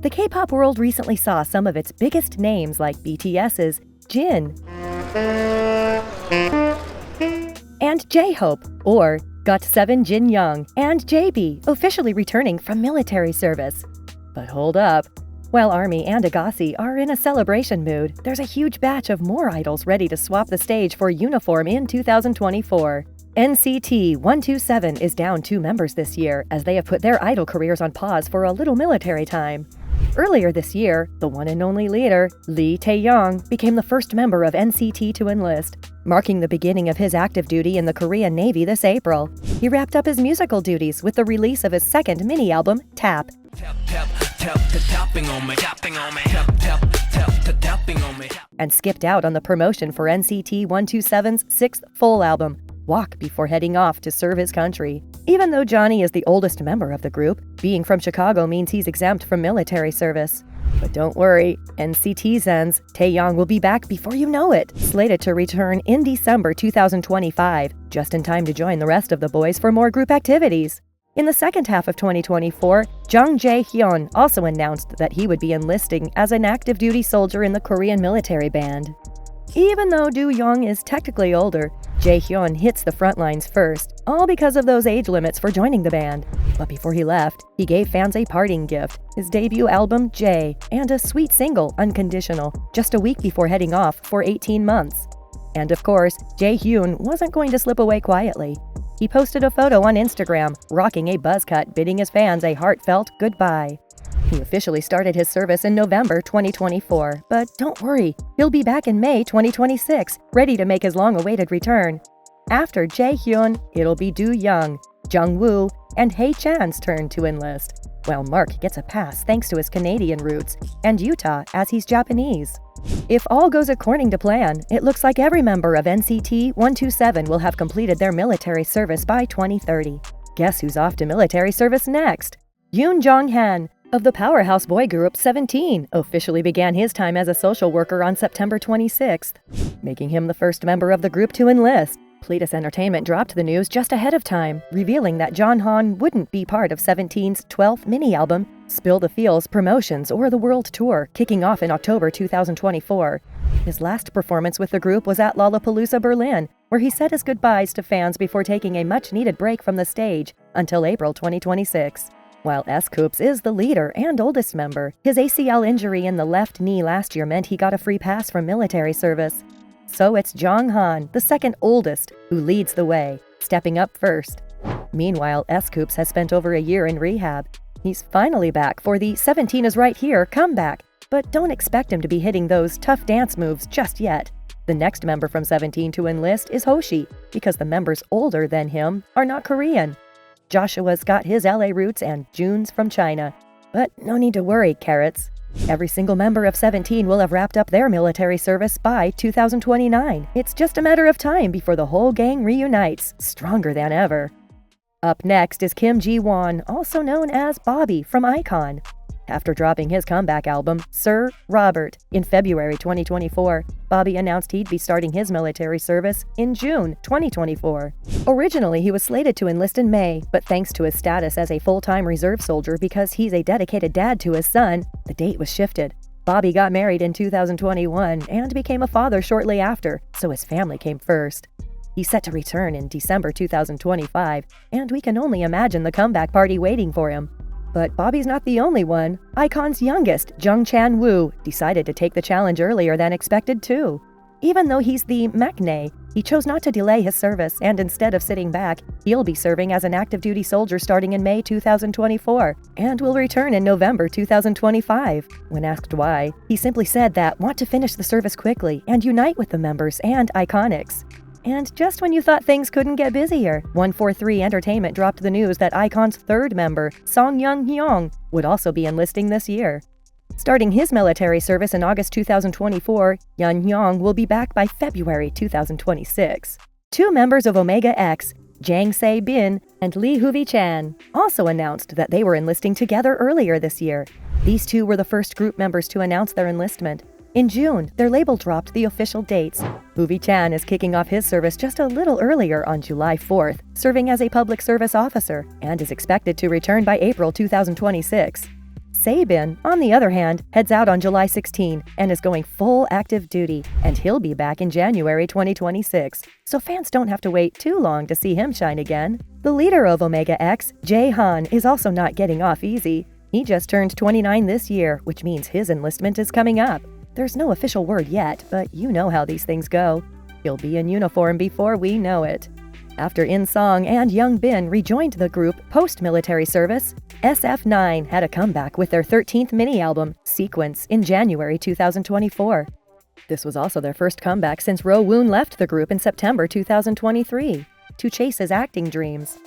The K-pop world recently saw some of its biggest names like BTS's Jin and J-Hope, or GOT7 Jinyoung and JAYB officially returning from military service. But hold up. While Army and Ahgase are in a celebration mood, there's a huge batch of more idols ready to swap the stage for uniform in 2024. NCTee-one-two-seven is down 2 members this year, as they have put their idol careers on pause for a little military time. Earlier this year, the one and only leader, lee-tay-yong, became the first member of NCT to enlist, marking the beginning of his active duty in the Korean Navy this April. He wrapped up his musical duties with the release of his second mini-album, Tap, and skipped out on the promotion for NCT-one-two-seven's 6th full album, Walk, before heading off to serve his country. Even though Johnny is the oldest member of the group, being from Chicago means he's exempt from military service. But don't worry, NCTzens Taeyong will be back before you know it, slated to return in December 2025, just in time to join the rest of the boys for more group activities. In the second half of 2024, Jung Jae-hyun also announced that he would be enlisting as an active duty soldier in the Korean military band. Even though Do-young is technically older, Jae-hyun hits the front lines first, all because of those age limits for joining the band. But before he left, he gave fans a parting gift, his debut album, Jay, and a sweet single, Unconditional, just a week before heading off for 18 months. And of course, Jae-hyun wasn't going to slip away quietly. He posted a photo on Instagram, rocking a buzz cut, bidding his fans a heartfelt goodbye. He officially started his service in November 2024, but don't worry, he'll be back in May 2026, ready to make his long-awaited return. After Jae-hyun, it'll be Do-young, Jungwoo, and Hae-chan's turn to enlist, while Mark gets a pass thanks to his Canadian roots, and Utah as he's Japanese. If all goes according to plan, it looks like every member of NCT-one-two-seven will have completed their military service by 2030. Guess who's off to military service next? Yoon Jong-han of the powerhouse boy group 17 officially began his time as a social worker on September 26th, making him the first member of the group to enlist. Pledis Entertainment dropped the news just ahead of time, revealing that Jong-han wouldn't be part of 17's 12th mini-album, Spill the Feels Promotions or the World Tour, kicking off in October 2024. His last performance with the group was at Lollapalooza Berlin, where he said his goodbyes to fans before taking a much-needed break from the stage until April 2026. While S-Coups is the leader and oldest member, his ACL injury in the left knee last year meant he got a free pass from military service. So it's Jong-han, the second oldest, who leads the way, stepping up first. Meanwhile, S-Coups has spent over a year in rehab. He's finally back for the 17 is right here comeback, but don't expect him to be hitting those tough dance moves just yet. The next member from 17 to enlist is Hoshi, because the members older than him are not Korean. Joshua's got his LA roots and June's from China. But no need to worry, carrots. Every single member of 17 will have wrapped up their military service by 2029. It's just a matter of time before the whole gang reunites, stronger than ever. Up next is Kim Ji-won, also known as Bobby from iKON. After dropping his comeback album, Sir Robert, in February 2024, Bobby announced he'd be starting his military service in June 2024. Originally, he was slated to enlist in May, but thanks to his status as a full-time reserve soldier because he's a dedicated dad to his son, the date was shifted. Bobby got married in 2021 and became a father shortly after, so his family came first. He's set to return in December 2025, and we can only imagine the comeback party waiting for him. But Bobby's not the only one. iKON's youngest, Jung Chan-woo, decided to take the challenge earlier than expected too. Even though he's the maknae, he chose not to delay his service, and instead of sitting back, he'll be serving as an active duty soldier starting in May 2024, and will return in November 2025. When asked why, he simply said that want to finish the service quickly and unite with the members and iconics. And just when you thought things couldn't get busier, 143 Entertainment dropped the news that iKON's third member, Song-young, would also be enlisting this year. Starting his military service in August 2024, Jinyoung will be back by February 2026. 2 members of Omega X, Jang Se-bin and Lee Hoo-vi-chan, also announced that they were enlisting together earlier this year. These 2 were the first group members to announce their enlistment. In June, their label dropped the official dates. Hoo-vi-chan is kicking off his service just a little earlier on July 4th, serving as a public service officer, and is expected to return by April 2026. Sabin, on the other hand, heads out on July 16 and is going full active duty, and he'll be back in January 2026, so fans don't have to wait too long to see him shine again. The leader of Omega X, Jaehan, is also not getting off easy. He just turned 29 this year, which means his enlistment is coming up. There's no official word yet, but you know how these things go. He'll be in uniform before we know it. After In-song and Young Bin rejoined the group post-military service, SF9 had a comeback with their 13th mini-album, Sequence, in January 2024. This was also their first comeback since Ro Woon left the group in September 2023 to chase his acting dreams.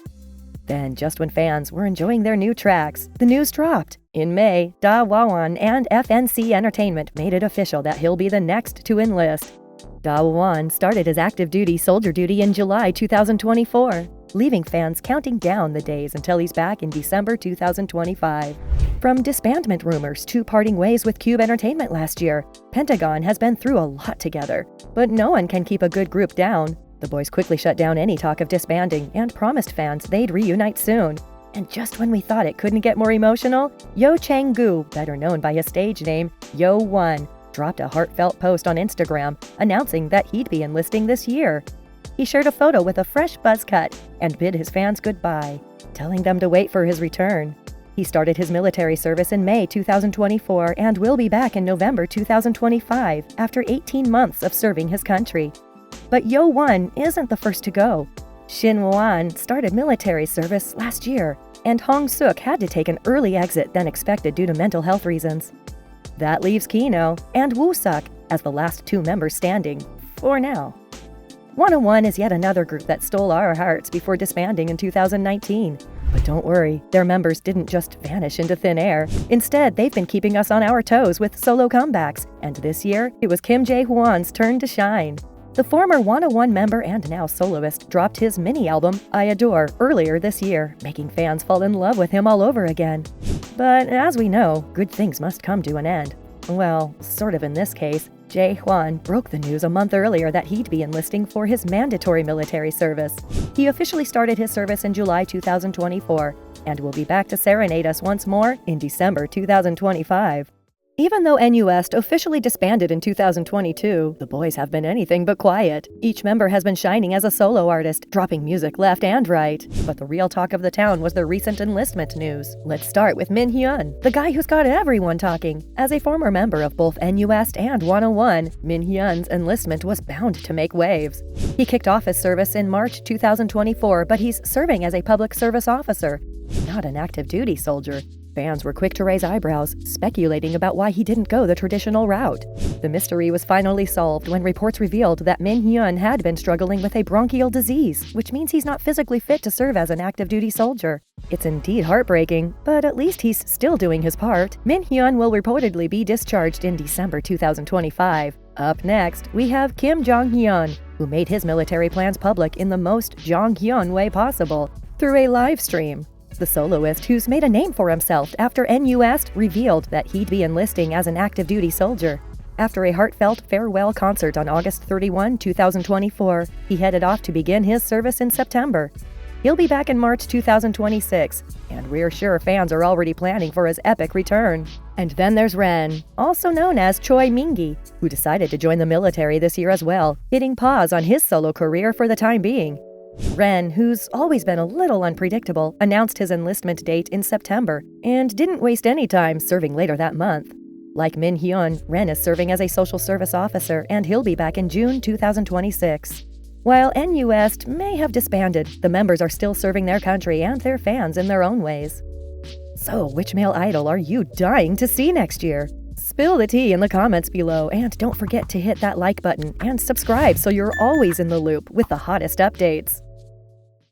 Then, just when fans were enjoying their new tracks, the news dropped. In May, Da Wawan and FNC Entertainment made it official that he'll be the next to enlist. Da Wawan started his active duty soldier duty in July 2024, leaving fans counting down the days until he's back in December 2025. From disbandment rumors to parting ways with Cube Entertainment last year, Pentagon has been through a lot together, but no one can keep a good group down. The boys quickly shut down any talk of disbanding and promised fans they'd reunite soon. And just when we thought it couldn't get more emotional, Yo Chang-gu, better known by his stage name, Yo-1, dropped a heartfelt post on Instagram announcing that he'd be enlisting this year. He shared a photo with a fresh buzz cut and bid his fans goodbye, telling them to wait for his return. He started his military service in May 2024 and will be back in November 2025 after 18 months of serving his country. But Yo-1 isn't the first to go. Shin Won started military service last year, and Hong Suk had to take an early exit than expected due to mental health reasons. That leaves Kino and Woo-suk as the last two members standing, for now. 101 is yet another group that stole our hearts before disbanding in 2019. But don't worry, their members didn't just vanish into thin air. Instead, they've been keeping us on our toes with solo comebacks, and this year, it was Kim Jae-hwan's turn to shine. The former 101 member and now soloist dropped his mini-album, I Adore, earlier this year, making fans fall in love with him all over again. But as we know, good things must come to an end. Well, sort of in this case. Jae-hwan broke the news a month earlier that he'd be enlisting for his mandatory military service. He officially started his service in July 2024 and will be back to serenade us once more in December 2025. Even though NU'EST officially disbanded in 2022, the boys have been anything but quiet. Each member has been shining as a solo artist, dropping music left and right. But the real talk of the town was the recent enlistment news. Let's start with Min Hyun, the guy who's got everyone talking. As a former member of both NU'EST and 101, Min Hyun's enlistment was bound to make waves. He kicked off his service in March 2024, but he's serving as a public service officer, not an active duty soldier. Fans were quick to raise eyebrows, speculating about why he didn't go the traditional route. The mystery was finally solved when reports revealed that Min Hyun had been struggling with a bronchial disease, which means he's not physically fit to serve as an active duty soldier. It's indeed heartbreaking, but at least he's still doing his part. Min Hyun will reportedly be discharged in December 2025. Up next, we have Kim Jong-hyun, who made his military plans public in the most Jong-hyun way possible, through a live stream. The soloist who's made a name for himself after NU'EST revealed that he'd be enlisting as an active duty soldier. After a heartfelt farewell concert on August 31, 2024, he headed off to begin his service in September. He'll be back in March 2026, and we're sure fans are already planning for his epic return. And then there's Ren, also known as Choi Mingi, who decided to join the military this year as well, hitting pause on his solo career for the time being. Ren, who's always been a little unpredictable, announced his enlistment date in September and didn't waste any time serving later that month. Like Min Hyun, Ren is serving as a social service officer and he'll be back in June 2026. While NU'EST may have disbanded, the members are still serving their country and their fans in their own ways. So, which male idol are you dying to see next year? Spill the tea in the comments below, and don't forget to hit that like button and subscribe so you're always in the loop with the hottest updates.